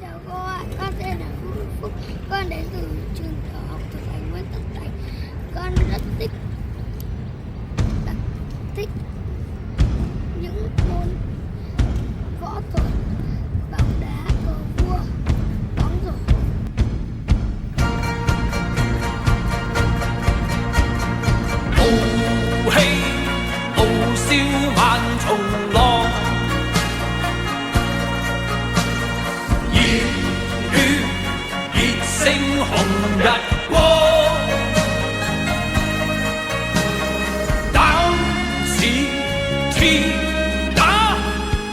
chào cô ạ, con tên là Vũ Phúc, con đến từ trường tiểu học thực hành Nguyễn Tất Thành. Con rất thích những môn võ thuật, bóng đá, cờ vua, bóng rổ.傲氣傲笑萬重浪，熱血熱勝紅日光。膽似鐵打，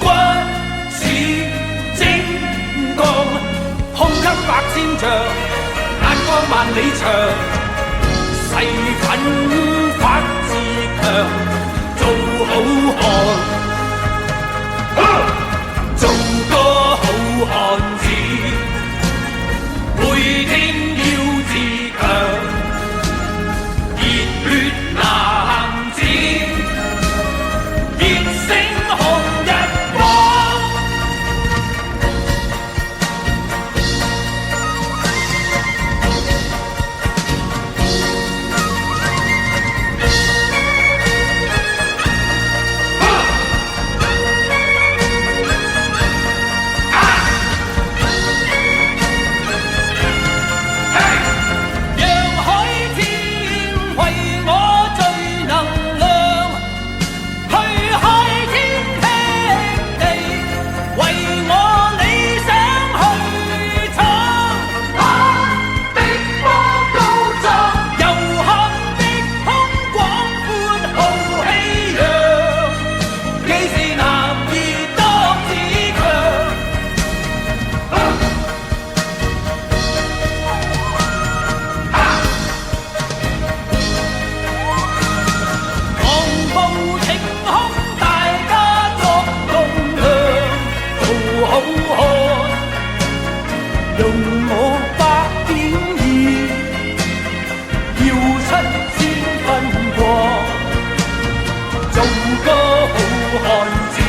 骨似精鋼，胸襟百千丈，眼光萬里長。誓奮發自強。